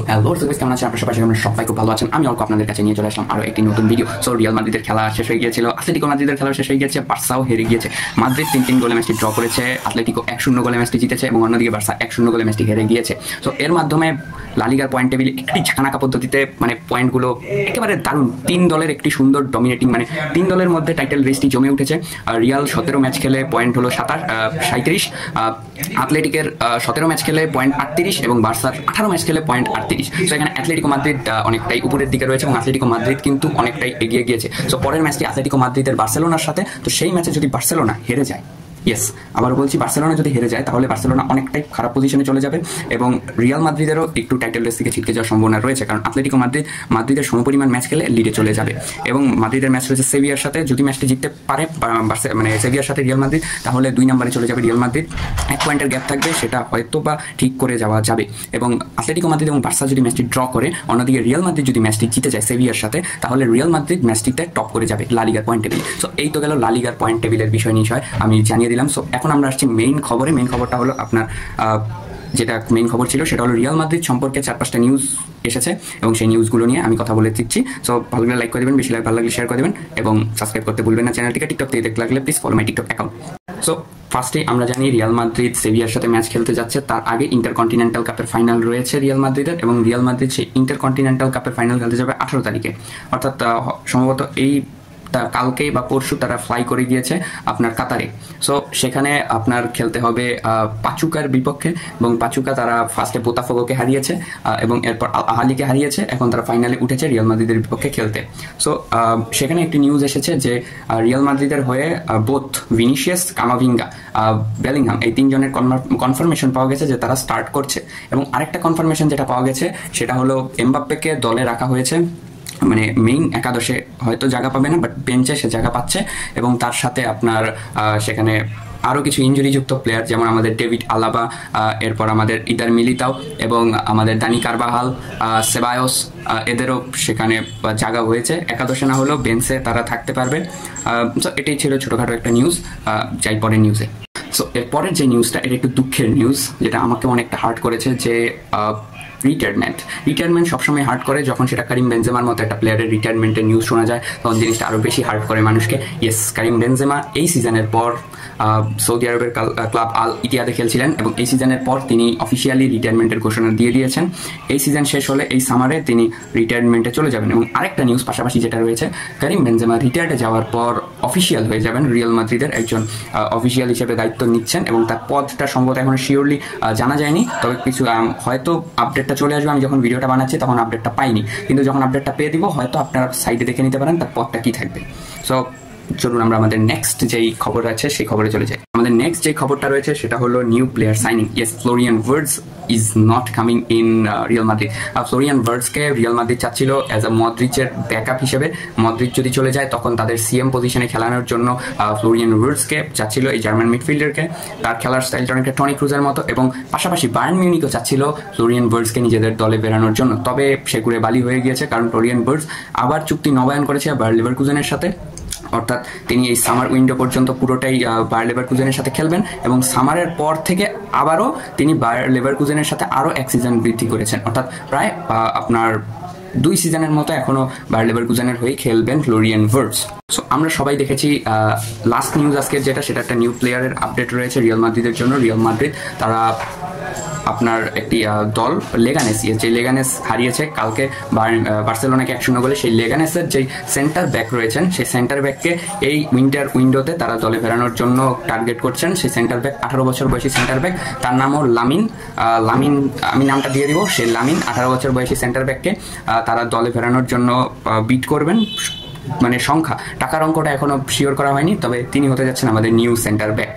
Hello guys, কেমন আছেন আপনারা? সবাই খুব ভালো আছেন। আমি অল্প আপনাদের কাছে নিয়ে চলে আসলাম আরো একটি নতুন ভিডিও। সো রিয়াল মাদ্রিদের খেলা শেষ হয়ে গিয়েছিল, আতলেটিকো মাদ্রিদের খেলা শেষ হয়ে গিয়েছে, বার্সাও হেরে গিয়েছে। মাদ্রিদ 3-3 গোলে ম্যাচটি ড্র করেছে, আতলেটিকো 1-0 গোলে ম্যাচটি জিতেছে এবং অন্যদিকে বার্সা 1-0 গোলে ম্যাচটি হেরে গিয়েছে। সো এর মাধ্যমে লা লিগার পয়েন্ট টেবিল একটি ঝাঁকানাকা পদ্ধতিতে পয়েন্টগুলো একেবারে দারুণ, 3 দলের একটি সুন্দর ডমিনেটিং 3 দলের মধ্যে টাইটেল রেসটি জমে উঠেছে। রিয়াল 17 ম্যাচ খেলে পয়েন্ট হলো 37, আতলেটিকের 17 ম্যাচ খেলে পয়েন্ট 38 এবং বার্সার 18 ম্যাচ খেলে পয়েন্ট 38। সো এখানে অ্যাটলেটিকো মাদ্রিদ অনেকটাই উপরের দিকে রয়েছে এবং অ্যাটলেটিকো মাদ্রিদ কিন্তু অনেকটাই এগিয়ে গিয়েছে। সো পরের ম্যাচটি অ্যাটলেটিকো মাদ্রিদের বার্সেলোনার সাথে, তো সেই ম্যাচে যদি বার্সেলোনা হেরে যায়, আবার বলছি, বার্সেলোনা যদি হেরে যায় তাহলে বার্সেলোনা অনেকটাই খারাপ পজিশনে চলে যাবে এবং রিয়াল মাদ্রিদেরও একটু টাইটেল রেস থেকে ছিটকে যাওয়ার সম্ভাবনা রয়েছে, কারণ আতলেটিকো মাদ্রিদের সমপরিমাণ ম্যাচ খেলে লিডে চলে যাবে এবং মাদ্রিদের ম্যাচ রয়েছে সেভিয়ার সাথে। যদি ম্যাচটি জিততে পারে সেভিয়ার সাথে রিয়াল মাদ্রিদ, তাহলে 2 নম্বরে চলে যাবে রিয়াল মাদ্রিদ। 1 পয়েন্টের গ্যাপ থাকবে, সেটা হয়তো বা ঠিক করে যাওয়া যাবে। এবং আতলেটিকো মাদ্রিদ এবং বার্সা যদি ম্যাচটি ড্র করে, অন্যদিকে রিয়াল মাদ্রিদ যদি ম্যাচটি জিতে যায় সেভিয়ার সাথে, তাহলে রিয়াল মাদ্রিদ ম্যাচটিতে টপ করে যাবে লা লিগার পয়েন্ট টেবিল। সো এই তো গেল লা লিগার পয়েন্ট টেবিলের বিষয় আমি জানিয়ে দিলাম। সো এখন আমরা আসছি মেইন খবরে। মেইন খবরটা হলো আপনার যেটা মেইন খবর ছিল সেটা হলো রিয়াল মাদ্রিদ সম্পর্কে 4-5টা নিউজ এসেছে এবং সেই নিউজগুলো নিয়ে আমি কথা বলে দিচ্ছি। সো ভালো লাগলে লাইক করে দেবেন, বেশি ভালো লাগলে শেয়ার করে দেবেন এবং সাবস্ক্রাইব করতে ভুলবেন না চ্যানেলটিকে। টিকটক থেকে দেখতে লাগলে please follow my TikTok account. So ফার্স্টে আমরা জানি রিয়াল মাদ্রিদ সেভিয়ার সাথে ম্যাচ খেলতে যাচ্ছে। তার আগে ইন্টারকন্টিনেন্টাল কাপের ফাইনাল রয়েছে রিয়াল মাদ্রিদের এবং রিয়াল মাদ্রিদ সেই ইন্টারকন্টিনেন্টাল কাপের ফাইনাল খেলতে যাবে 18 তারিখে, অর্থাৎ সম্ভবত এই কালকে বা পরশু তারা ফ্লাই করে গিয়েছে আপনার কাতারে। সো সেখানে আপনার খেলতে হবে পাচুকার বিপক্ষে এবং পাচুকা তারা ফার্স্টে বোতাফোগোকে হারিয়েছে এবং এরপর আল আহালিকে হারিয়েছে। এখন তারা ফাইনালে উঠেছে রিয়াল মাদ্রিদের বিপক্ষে খেলতে। সো সেখানে একটি নিউজ এসেছে যে রিয়াল মাদ্রিদের হয়ে বোথ ভিনিসিয়াস, কামাভিঙ্গা, বেলিংহাম এই 3 জনের কনফার্মেশন পাওয়া গেছে যে তারা স্টার্ট করছে। এবং আরেকটা কনফার্মেশন যেটা পাওয়া গেছে সেটা হলো এমবাপ্পেকে দলে রাখা হয়েছে, মেইন একাদশে হয়তো জায়গা পাবে না, বাট বেঞ্চে সে জায়গা পাচ্ছে। এবং তার সাথে আপনার সেখানে আরও কিছু ইনজুরিযুক্ত প্লেয়ার, যেমন আমাদের ডেভিড আলাবা, এরপর আমাদের ইদার মিলিতাও এবং আমাদের দানি কারবাহাল, সেবায়োস, এদেরও সেখানে জায়গা হয়েছে। একাদশে না হলেও বেঞ্চে তারা থাকতে পারবে। সো এটাই ছিল ছোটোখাটো একটা নিউজ। যাই পরের নিউজে। সো এরপরের যে নিউজটা, এটা একটু দুঃখের নিউজ, যেটা আমাকে অনেকটা হার্ট করেছে। যে রিটায়ারমেন্ট সবসময় হার্ট করে, যখন সেটা কারিম বেনজেমার মতো একটা প্লেয়ারের রিটায়ারমেন্টের নিউজ শোনা যায় তখন জিনিসটা আরও বেশি হার্ট করে মানুষকে। কারিম বেনজেমা এই সিজনের পর সৌদি আরবের ক্লাব আল ইতিহাদে খেলছিলেন এবং এই সিজনের পর তিনি অফিসিয়ালি রিটায়ারমেন্টের ঘোষণা দিয়ে দিয়েছেন। এই সিজন শেষ হলে এই সামারে তিনি রিটায়ারমেন্টে চলে যাবেন। এবং আরেকটা নিউজ পাশাপাশি যেটা রয়েছে, কারিম বেনজেমা রিটায়ার্ডে যাওয়ার পর অফিসিয়াল হয়ে যাবেন, রিয়াল মাদ্রিদের একজন অফিসিয়াল হিসেবে দায়িত্ব নিচ্ছেন এবং তার পদটা সম্ভবত এখন শিওরলি জানা যায়নি, তবে কিছু হয়তো আপডেটটা চলে আসবে। আমি যখন ভিডিওটা বানাচ্ছি তখন আপডেটটা পাইনি, কিন্তু যখন আপডেটটা পেয়ে দিব হয়তো আপনারা সাইডে দেখে নিতে পারেন তার পদটা কী থাকবে। সো চলুন আমরা আমাদের নেক্সট যেই খবর আছে সেই খবরে চলে যাই। আমাদের নেক্সট যে খবরটা রয়েছে সেটা হলো new player signing. Florian Wirtz is not coming in Real Madrid. Florian ভার্টজকে রিয়াল মাদ্রিদ চাচ্ছিল অ্যাজ আ মদ্রিচের ব্যাকআপ হিসেবে। মদ্রিচ যদি চলে যায় তখন তাদের সিএম পজিশনে খেলানোর জন্য ফ্লোরিয়ান ভার্টজকে চাচ্ছিল, এই জার্মান মিডফিল্ডারকে। তার খেলার স্টাইলটা অনেকটা টনি ক্রুজের মতো এবং পাশাপাশি বায়ার্ন মিউনিখও চাচ্ছিল ফ্লোরিয়ান ভার্টজকে নিজেদের দলে বেরানোর জন্য। তবে সে ঘুরে বালি হয়ে গিয়েছে, কারণ ফ্লোরিয়ান ভার্টজ আবার চুক্তি নবায়ন করেছে বায়ার লেভারকুজেনের সাথে। অর্থাৎ তিনি এই সামার উইন্ডো পর্যন্ত পুরোটাই বায়ার লেভারকুজেনের সাথে খেলবেন এবং সামারের পর থেকে আবারও তিনি বায়ার লেভারকুজেনের সাথে আরও 1 সিজন বৃদ্ধি করেছেন, অর্থাৎ প্রায় আপনার 2 সিজনের মতো এখনও বায়ার লেভারকুজেনের হয়ে খেলবেন ফ্লোরিয়ান ভার্টজ। সো আমরা সবাই দেখেছি লাস্ট নিউজ আজকের যেটা, সেটা একটা নিউ প্লেয়ারের আপডেট রয়েছে রিয়াল মাদ্রিদের জন্য। রিয়াল মাদ্রিদ তারা আপনার একটি দল লেগানেস, যে লেগানেস হারিয়েছে কালকে বার্সেলোনাকে 1-0 গোলে, সেই লেগানেসের যে সেন্টার ব্যাক রয়েছেন সেই সেন্টার ব্যাককে এই উইন্ডোতে তারা দলে ফেরানোর জন্য টার্গেট করছেন। সেই সেন্টার ব্যাক 18 বছর বয়সী সেন্টার ব্যাক, তার নামও লামিন। আমি নামটা দিয়ে দিব। সেই লামিন 18 বছর বয়সী সেন্টার ব্যাককে তারা দলে ফেরানোর জন্য বিট করবেন। সংখ্যা, টাকার অঙ্কটা এখনো শিওর করা হয়নি, তবে তিনি হতে যাচ্ছেন আমাদের নিউ সেন্টার ব্যাক।